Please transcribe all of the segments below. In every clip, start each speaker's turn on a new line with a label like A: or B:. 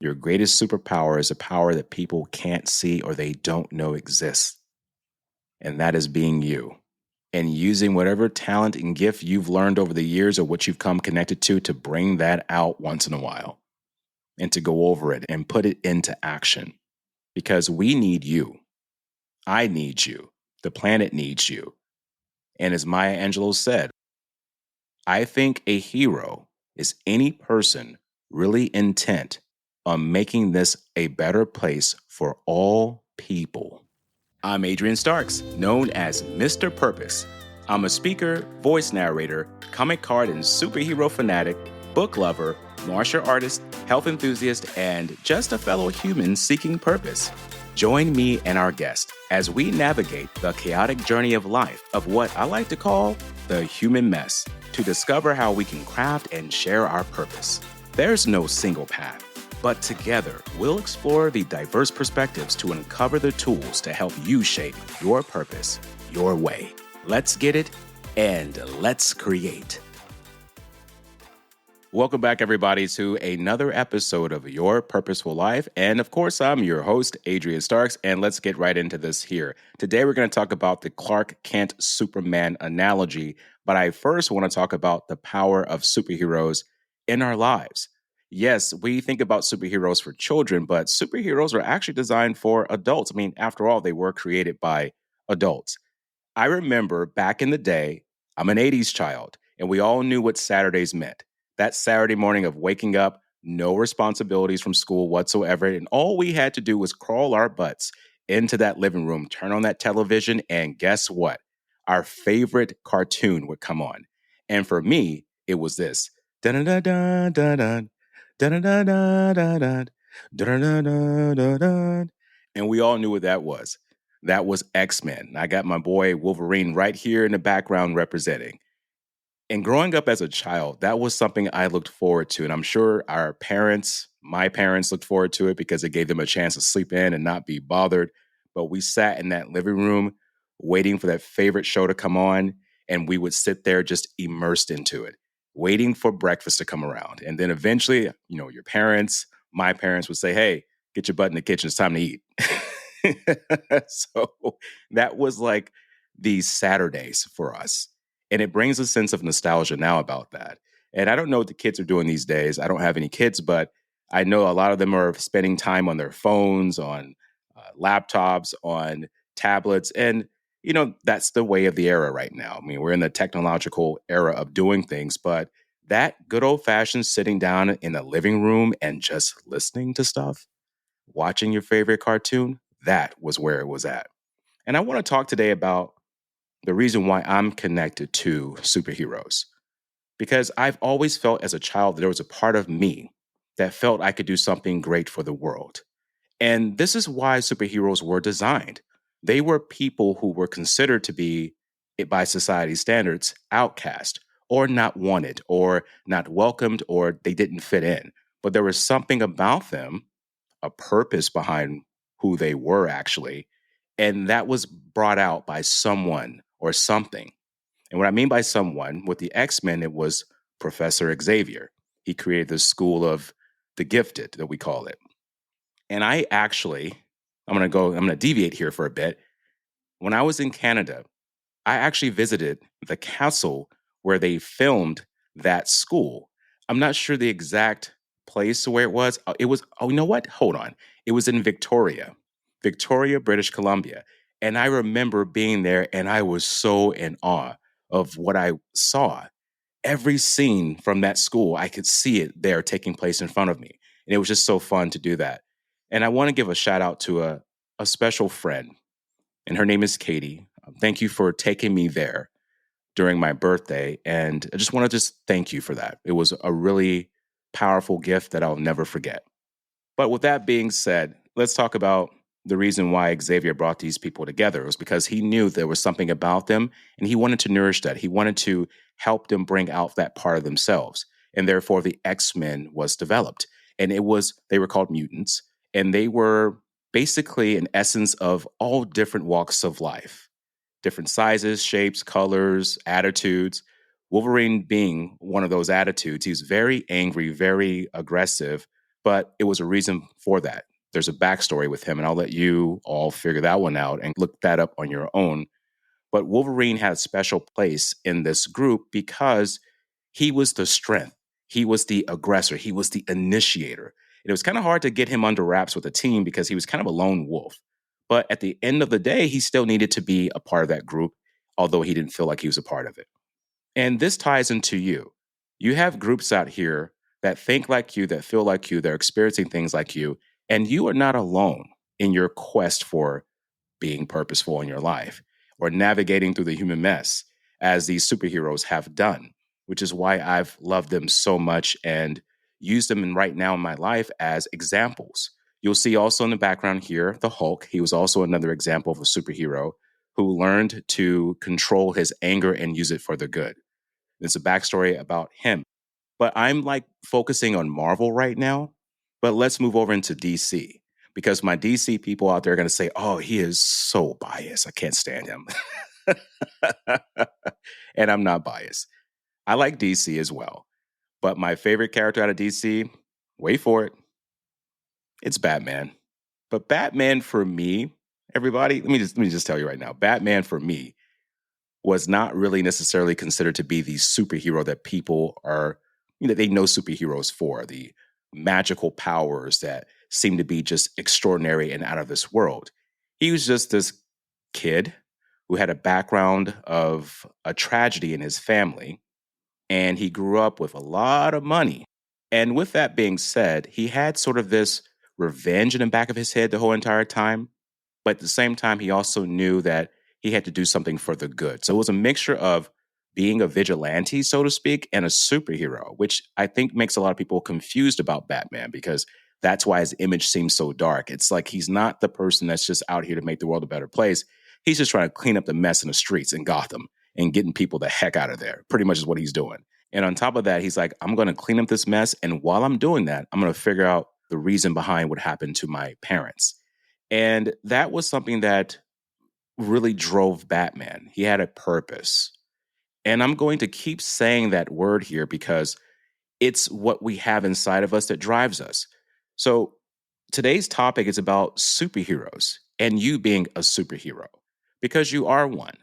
A: Your greatest superpower is a power that people can't see or they don't know exists. And that is being you. And using whatever talent and gift you've learned over the years or what you've come connected to bring that out once in a while and to go over it and put it into action. Because we need you. I need you. The planet needs you. And as Maya Angelou said, I think a hero is any person really intent on making this a better place for all people. I'm Adrian Starks, known as Mr. Purpose. I'm a speaker, voice narrator, comic card and superhero fanatic, book lover, martial artist, health enthusiast, and just a fellow human seeking purpose. Join me and our guest as we navigate the chaotic journey of life of what I like to call the human mess to discover how we can craft and share our purpose. There's no single path, but together we'll explore the diverse perspectives to uncover the tools to help you shape your purpose your way. Let's get it and let's create. Welcome back, everybody, to another episode of Your Purposeful Life. And of course, I'm your host, Adrian Starks, and let's get right into this here. Today, we're going to talk about the Clark Kent Superman analogy, but I first want to talk about the power of superheroes in our lives. Yes, we think about superheroes for children, but superheroes are actually designed for adults. I mean, after all, they were created by adults. I remember back in the day, I'm an 80s child, and we all knew what Saturdays meant. That Saturday morning of waking up, no responsibilities from school whatsoever, and all we had to do was crawl our butts into that living room, turn on that television, and guess what? Our favorite cartoon would come on. And for me, it was this. Dun-dun-dun-dun-dun, dun-dun-dun-dun-dun, dun-dun-dun-dun-dun. And we all knew what that was. That was X-Men. I got my boy Wolverine right here in the background representing. And growing up as a child, that was something I looked forward to. And I'm sure our parents, my parents looked forward to it because it gave them a chance to sleep in and not be bothered. But we sat in that living room waiting for that favorite show to come on. And we would sit there just immersed into it, waiting for breakfast to come around. And then eventually, your parents, my parents would say, hey, get your butt in the kitchen. It's time to eat. So that was like these Saturdays for us. And it brings a sense of nostalgia now about that. And I don't know what the kids are doing these days. I don't have any kids, but I know a lot of them are spending time on their phones, on laptops, on tablets. And, that's the way of the era right now. I mean, we're in the technological era of doing things, but that good old fashioned sitting down in the living room and just listening to stuff, watching your favorite cartoon, that was where it was at. And I want to talk today about the reason why I'm connected to superheroes. Because I've always felt as a child that there was a part of me that felt I could do something great for the world. And this is why superheroes were designed. They were people who were considered to be, by society standards, outcast or not wanted or not welcomed or they didn't fit in. But there was something about them, a purpose behind who they were actually, and that was brought out by someone or something. And what I mean by someone, with the X-Men, it was Professor Xavier. He created the school of the gifted, that we call it. And I'm going to deviate here for a bit. When I was in Canada, I actually visited the castle where they filmed that school. I'm not sure the exact place where it was. You know what? Hold on. It was in Victoria, British Columbia. And I remember being there and I was so in awe of what I saw. Every scene from that school, I could see it there taking place in front of me. And it was just so fun to do that. And I want to give a shout out to a special friend, and her name is Katie. Thank you for taking me there during my birthday. And I just want to thank you for that. It was a really powerful gift that I'll never forget. But with that being said, let's talk about the reason why Xavier brought these people together. It was because he knew there was something about them and he wanted to nourish that. He wanted to help them bring out that part of themselves. And therefore the X-Men was developed. And they were called mutants. And they were basically an essence of all different walks of life, different sizes, shapes, colors, attitudes. Wolverine being one of those attitudes. He was very angry, very aggressive, but it was a reason for that. There's a backstory with him, and I'll let you all figure that one out and look that up on your own. But Wolverine had a special place in this group because he was the strength. He was the aggressor. He was the initiator. And it was kind of hard to get him under wraps with the team because he was kind of a lone wolf. But at the end of the day, he still needed to be a part of that group, although he didn't feel like he was a part of it. And this ties into you. You have groups out here that think like you, that feel like you, they're experiencing things like you, and you are not alone in your quest for being purposeful in your life or navigating through the human mess as these superheroes have done, which is why I've loved them so much and used them right now in my life as examples. You'll see also in the background here, the Hulk. He was also another example of a superhero who learned to control his anger and use it for the good. There's a backstory about him. But I'm like focusing on Marvel right now. But let's move over into DC because my DC people out there are going to say, oh, he is so biased. I can't stand him. And I'm not biased. I like DC as well. But my favorite character out of DC, wait for it, it's Batman. But Batman for me, everybody, let me just tell you right now, Batman for me was not really necessarily considered to be the superhero that people are, they know superheroes for, the magical powers that seem to be just extraordinary and out of this world. He was just this kid who had a background of a tragedy in his family, and he grew up with a lot of money. And with that being said, he had sort of this revenge in the back of his head the whole entire time. But at the same time, he also knew that he had to do something for the good. So it was a mixture of being a vigilante, so to speak, and a superhero, which I think makes a lot of people confused about Batman because that's why his image seems so dark. It's like he's not the person that's just out here to make the world a better place. He's just trying to clean up the mess in the streets in Gotham and getting people the heck out of there, pretty much is what he's doing. And on top of that, he's like, I'm going to clean up this mess. And while I'm doing that, I'm going to figure out the reason behind what happened to my parents. And that was something that really drove Batman. He had a purpose. And I'm going to keep saying that word here because it's what we have inside of us that drives us. So today's topic is about superheroes and you being a superhero because you are one.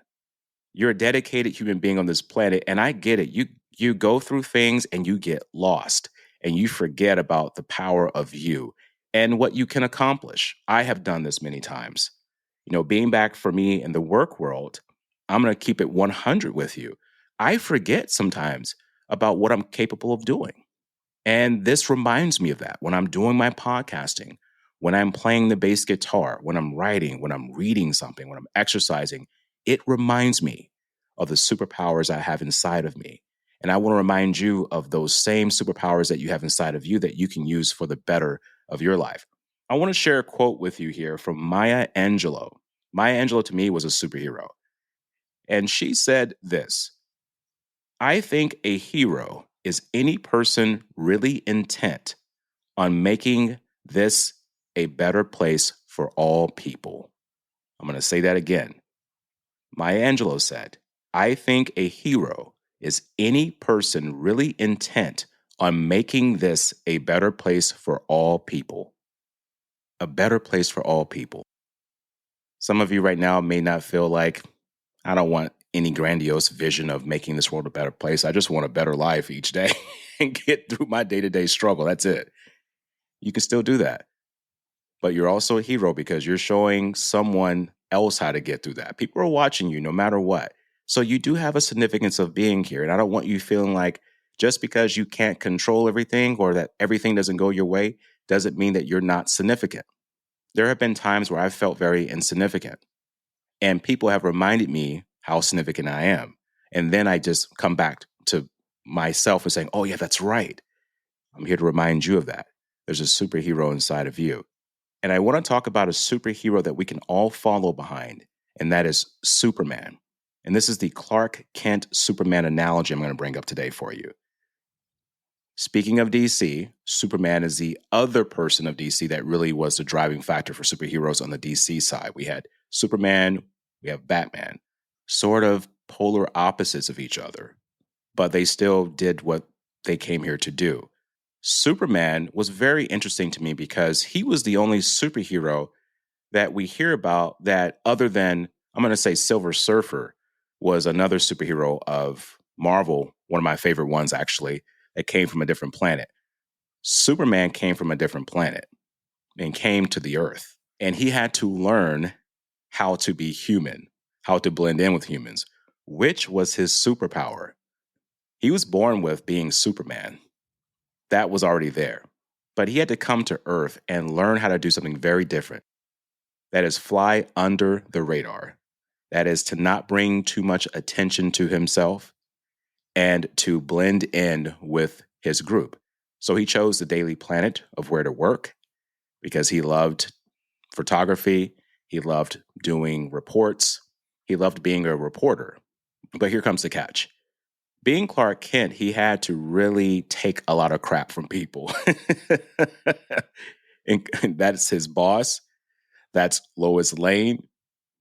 A: You're a dedicated human being on this planet, and I get it. You go through things and you get lost and you forget about the power of you and what you can accomplish. I have done this many times. Being back for me in the work world, I'm going to keep it 100 with you. I forget sometimes about what I'm capable of doing. And this reminds me of that when I'm doing my podcasting, when I'm playing the bass guitar, when I'm writing, when I'm reading something, when I'm exercising, it reminds me of the superpowers I have inside of me. And I want to remind you of those same superpowers that you have inside of you that you can use for the better of your life. I want to share a quote with you here from Maya Angelou. Maya Angelou to me was a superhero. And she said this: I think a hero is any person really intent on making this a better place for all people. I'm going to say that again. Maya Angelou said, I think a hero is any person really intent on making this a better place for all people. A better place for all people. Some of you right now may not feel like, I don't want any grandiose vision of making this world a better place. I just want a better life each day and get through my day-to-day struggle. That's it. You can still do that. But you're also a hero because you're showing someone else how to get through that. People are watching you no matter what. So you do have a significance of being here. And I don't want you feeling like just because you can't control everything or that everything doesn't go your way doesn't mean that you're not significant. There have been times where I've felt very insignificant. And people have reminded me how significant I am. And then I just come back to myself and saying, oh, yeah, that's right. I'm here to remind you of that. There's a superhero inside of you. And I want to talk about a superhero that we can all follow behind, and that is Superman. And this is the Clark Kent Superman analogy I'm going to bring up today for you. Speaking of DC, Superman is the other person of DC that really was the driving factor for superheroes on the DC side. We had Superman, we have Batman, sort of polar opposites of each other, but they still did what they came here to do. Superman was very interesting to me because he was the only superhero that we hear about that, other than, I'm going to say, Silver Surfer was another superhero of Marvel, one of my favorite ones, actually, that came from a different planet. Superman came from a different planet and came to the Earth. And he had to learn how to be human, how to blend in with humans, which was his superpower. He was born with being Superman. That was already there. But he had to come to Earth and learn how to do something very different. That is, fly under the radar. That is, to not bring too much attention to himself and to blend in with his group. So he chose the Daily Planet of where to work because he loved photography. He loved doing reports. He loved being a reporter. But here comes the catch. Being Clark Kent, he had to really take a lot of crap from people. And that's his boss. That's Lois Lane,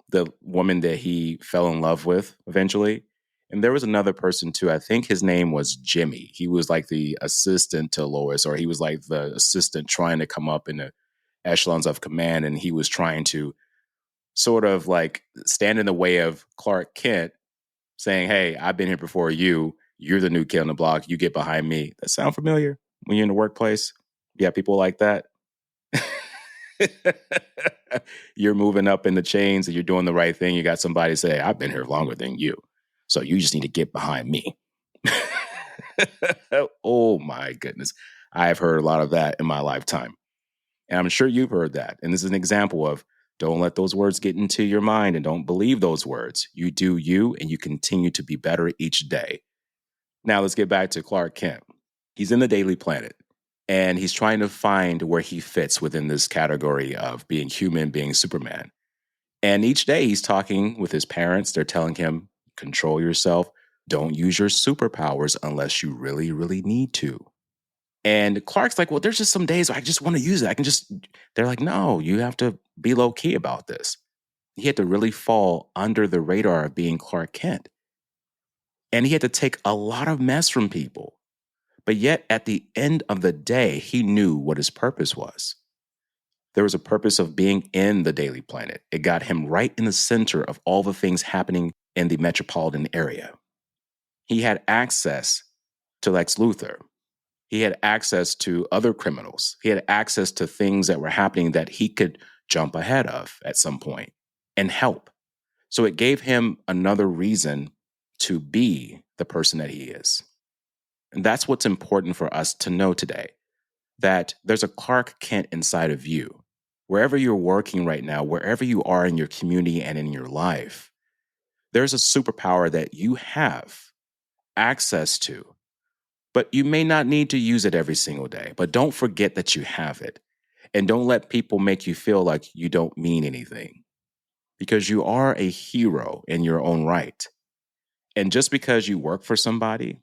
A: the woman that he fell in love with eventually. And there was another person too. I think his name was Jimmy. He was like the assistant to Lois, or he was like the assistant trying to come up in the echelons of command. And he was trying to sort of like stand in the way of Clark Kent, saying, "Hey, I've been here before you. You're the new kid on the block. You get behind me." That sound familiar when you're in the workplace? Yeah, people like that. You're moving up in the chains and you're doing the right thing. You got somebody say, "I've been here longer than you. So you just need to get behind me." Oh my goodness. I've heard a lot of that in my lifetime. And I'm sure you've heard that. And this is an example of, don't let those words get into your mind and don't believe those words. You do you, and you continue to be better each day. Now let's get back to Clark Kent. He's in the Daily Planet and he's trying to find where he fits within this category of being human, being Superman. And each day he's talking with his parents. They're telling him, control yourself. Don't use your superpowers unless you really, really need to. And Clark's like, well, there's just some days I just want to use it. They're like, no, you have to be low key about this. He had to really fall under the radar of being Clark Kent. And he had to take a lot of mess from people. But yet at the end of the day, he knew what his purpose was. There was a purpose of being in the Daily Planet. It got him right in the center of all the things happening in the metropolitan area. He had access to Lex Luthor. He had access to other criminals. He had access to things that were happening that he could jump ahead of at some point and help. So it gave him another reason to be the person that he is. And that's what's important for us to know today, that there's a Clark Kent inside of you. Wherever you're working right now, wherever you are in your community and in your life, there's a superpower that you have access to. But you may not need to use it every single day. But don't forget that you have it. And don't let people make you feel like you don't mean anything. Because you are a hero in your own right. And just because you work for somebody,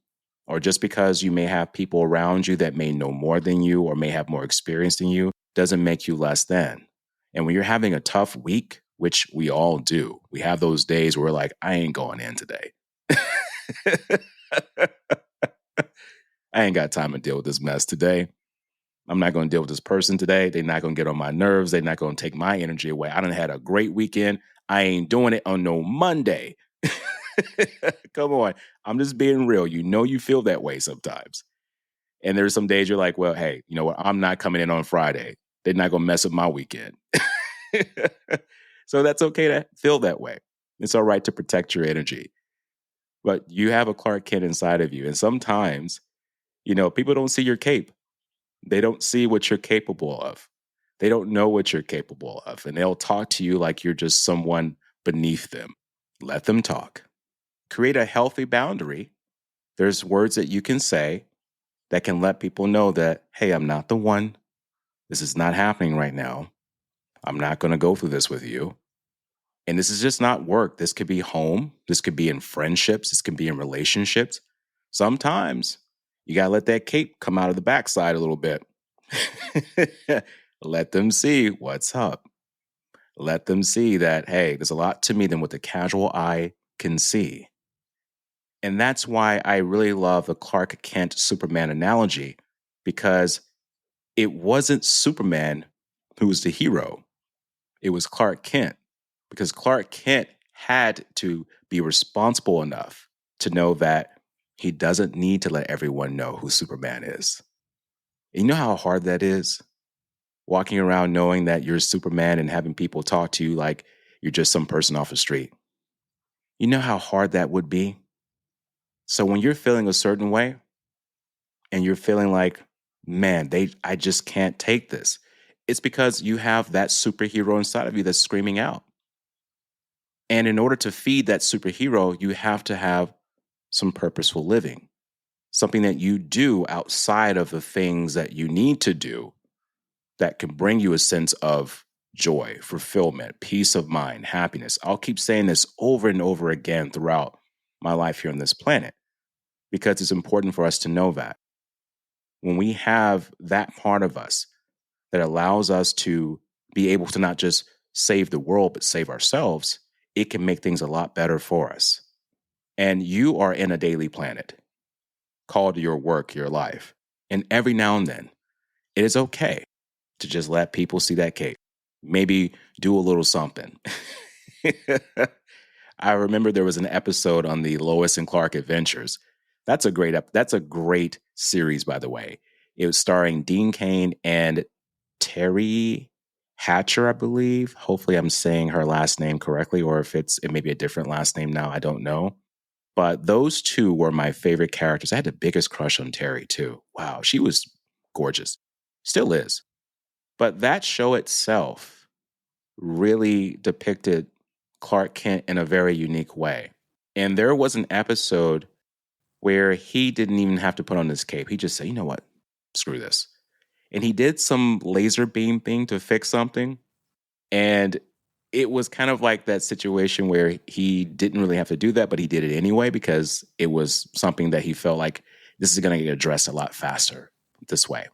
A: or just because you may have people around you that may know more than you or may have more experience than you, doesn't make you less than. And when you're having a tough week, which we all do, we have those days where we're like, I ain't going in today. I ain't got time to deal with this mess today. I'm not going to deal with this person today. They're not going to get on my nerves. They're not going to take my energy away. I done had a great weekend. I ain't doing it on no Monday. Come on. I'm just being real. You know, you feel that way sometimes. And there's some days you're like, well, hey, you know what? I'm not coming in on Friday. They're not going to mess up my weekend. So that's okay to feel that way. It's all right to protect your energy. But you have a Clark Kent inside of you. And sometimes, you know, people don't see your cape. They don't see what you're capable of. They don't know what you're capable of. And they'll talk to you like you're just someone beneath them. Let them talk. Create a healthy boundary. There's words that you can say that can let people know that, hey, I'm not the one. This is not happening right now. I'm not going to go through this with you. And this is just not work. This could be home. This could be in friendships. This could be in relationships. Sometimes you got to let that cape come out of the backside a little bit. Let them see what's up. Let them see that, hey, there's a lot to me than what the casual eye can see. And that's why I really love the Clark Kent Superman analogy, because it wasn't Superman who was the hero. It was Clark Kent, because Clark Kent had to be responsible enough to know that he doesn't need to let everyone know who Superman is. And you know how hard that is? Walking around knowing that you're Superman and having people talk to you like you're just some person off the street. You know how hard that would be? So when you're feeling a certain way and you're feeling like, man, I just can't take this. It's because you have that superhero inside of you that's screaming out. And in order to feed that superhero, you have to have some purposeful living, something that you do outside of the things that you need to do that can bring you a sense of joy, fulfillment, peace of mind, happiness. I'll keep saying this over and over again throughout my life here on this planet because it's important for us to know that when we have that part of us that allows us to be able to not just save the world, but save ourselves, it can make things a lot better for us. And you are in a daily planet called your work, your life. And every now and then, it is okay to just let people see that cake. Maybe do a little something. I remember there was an episode on the Lois and Clark Adventures. That's a great series, by the way. It was starring Dean Cain and Terry Hatcher, I believe. Hopefully, I'm saying her last name correctly, or if it may be a different last name now, I don't know. But those two were my favorite characters. I had the biggest crush on Terry too. Wow, she was gorgeous. Still is. But that show itself really depicted Clark Kent in a very unique way. And there was an episode where he didn't even have to put on his cape. He just said, you know what? Screw this. And he did some laser beam thing to fix something. And it was kind of like that situation where he didn't really have to do that, but he did it anyway because it was something that he felt like this is going to get addressed a lot faster this way.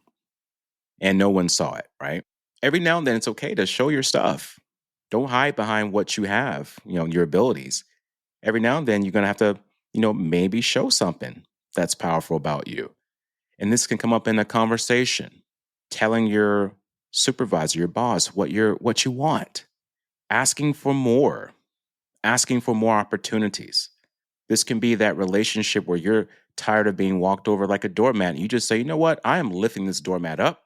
A: And no one saw it, right? Every now and then it's okay to show your stuff. Don't hide behind what you have, your abilities. Every now and then you're going to have to, maybe show something that's powerful about you. And this can come up in a conversation, telling your supervisor, your boss, what you want, asking for more opportunities. This can be that relationship where you're tired of being walked over like a doormat. And you just say, you know what? I am lifting this doormat up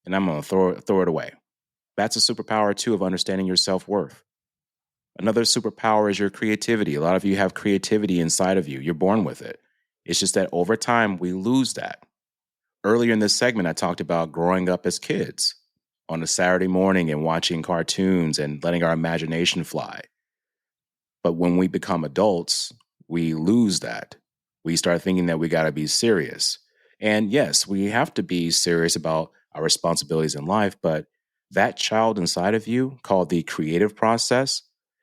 A: and I'm going to throw it away. That's a superpower too of understanding your self-worth. Another superpower is your creativity. A lot of you have creativity inside of you. You're born with it. It's just that over time we lose that. Earlier in this segment, I talked about growing up as kids on a Saturday morning and watching cartoons and letting our imagination fly. But when we become adults, we lose that. We start thinking that we got to be serious. And yes, we have to be serious about our responsibilities in life, but that child inside of you called the creative process,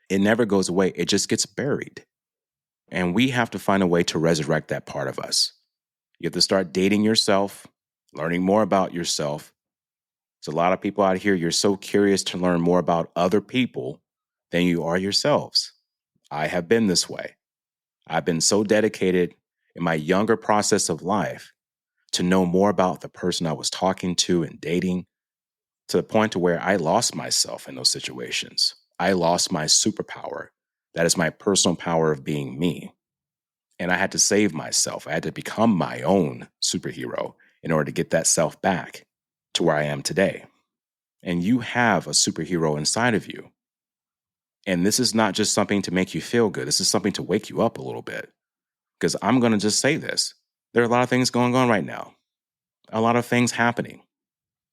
A: it never goes away. It just gets buried. And we have to find a way to resurrect that part of us. You have to start dating yourself, learning more about yourself. There's a lot of people out here, you're so curious to learn more about other people than you are yourselves. I have been this way. I've been so dedicated in my younger process of life to know more about the person I was talking to and dating, to the point to where I lost myself in those situations. I lost my superpower. That is my personal power of being me. And I had to save myself. I had to become my own superhero in order to get that self back to where I am today. And you have a superhero inside of you. And this is not just something to make you feel good. This is something to wake you up a little bit. Because I'm going to just say this. There are a lot of things going on right now. A lot of things happening.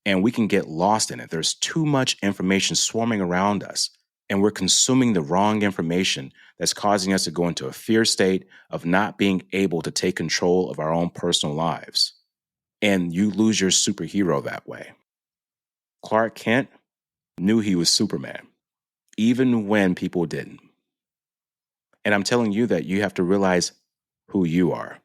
A: And we can get lost in it. There's too much information swarming around us. And we're consuming the wrong information that's causing us to go into a fear state of not being able to take control of our own personal lives. And you lose your superhero that way. Clark Kent knew he was Superman, even when people didn't. And I'm telling you that you have to realize who you are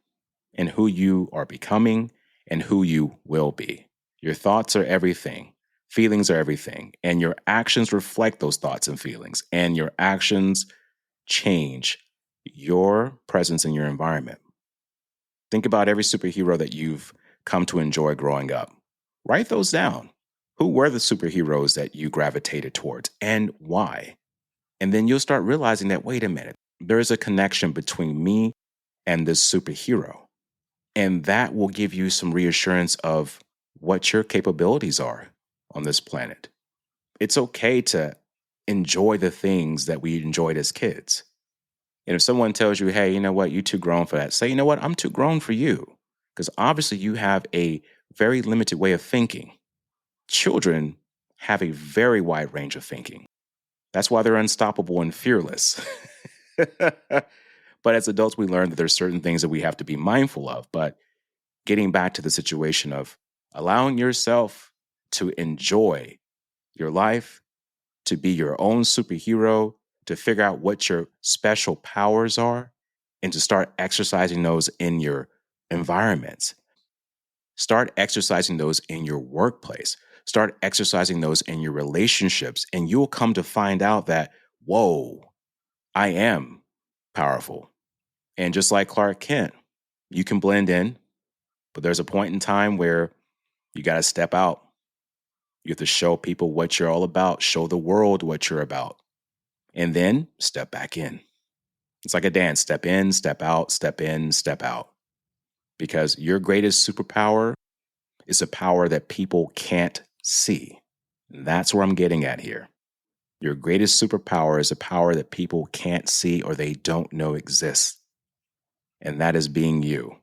A: and who you are becoming and who you will be. Your thoughts are everything. Feelings are everything. And your actions reflect those thoughts and feelings. And your actions change your presence in your environment. Think about every superhero that you've come to enjoy growing up. Write those down. Who were the superheroes that you gravitated towards and why? And then you'll start realizing that, wait a minute, there is a connection between me and this superhero. And that will give you some reassurance of what your capabilities are on this planet. It's okay to enjoy the things that we enjoyed as kids. And if someone tells you, hey, you know what, you're too grown for that, say, you know what, I'm too grown for you. Because obviously you have a very limited way of thinking. Children have a very wide range of thinking. That's why they're unstoppable and fearless. But as adults, we learn that there's certain things that we have to be mindful of. But getting back to the situation of allowing yourself to enjoy your life, to be your own superhero, to figure out what your special powers are, and to start exercising those in your environments. Start exercising those in your workplace. Start exercising those in your relationships. And you'll come to find out that, whoa, I am powerful. And just like Clark Kent, you can blend in, but there's a point in time where you got to step out. You have to show people what you're all about, show the world what you're about, and then step back in. It's like a dance. Step in, step out, step in, step out. Because your greatest superpower is a power that people can't see. And that's where I'm getting at here. Your greatest superpower is a power that people can't see or they don't know exists. And that is being you.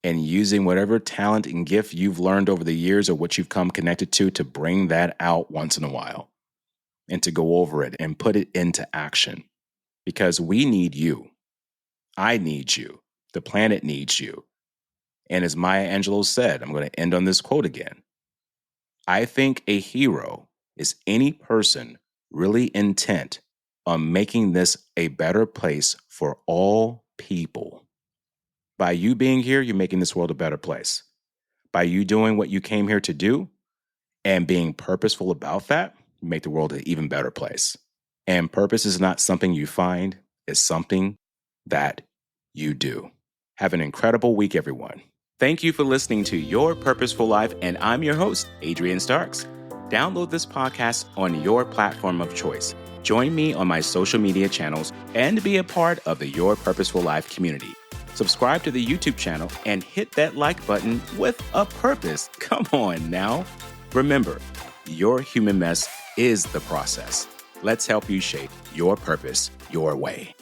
A: And using whatever talent and gift you've learned over the years or what you've come connected to bring that out once in a while and to go over it and put it into action. Because we need you. I need you. The planet needs you. And as Maya Angelou said, I'm going to end on this quote again. I think a hero is any person really intent on making this a better place for all people. By you being here, you're making this world a better place. By you doing what you came here to do and being purposeful about that, you make the world an even better place. And purpose is not something you find, it's something that you do. Have an incredible week, everyone. Thank you for listening to Your Purposeful Life, and I'm your host, Adrian Starks. Download this podcast on your platform of choice. Join me on my social media channels and be a part of the Your Purposeful Life community. Subscribe to the YouTube channel and hit that like button with a purpose. Come on now. Remember, your human mess is the process. Let's help you shape your purpose your way.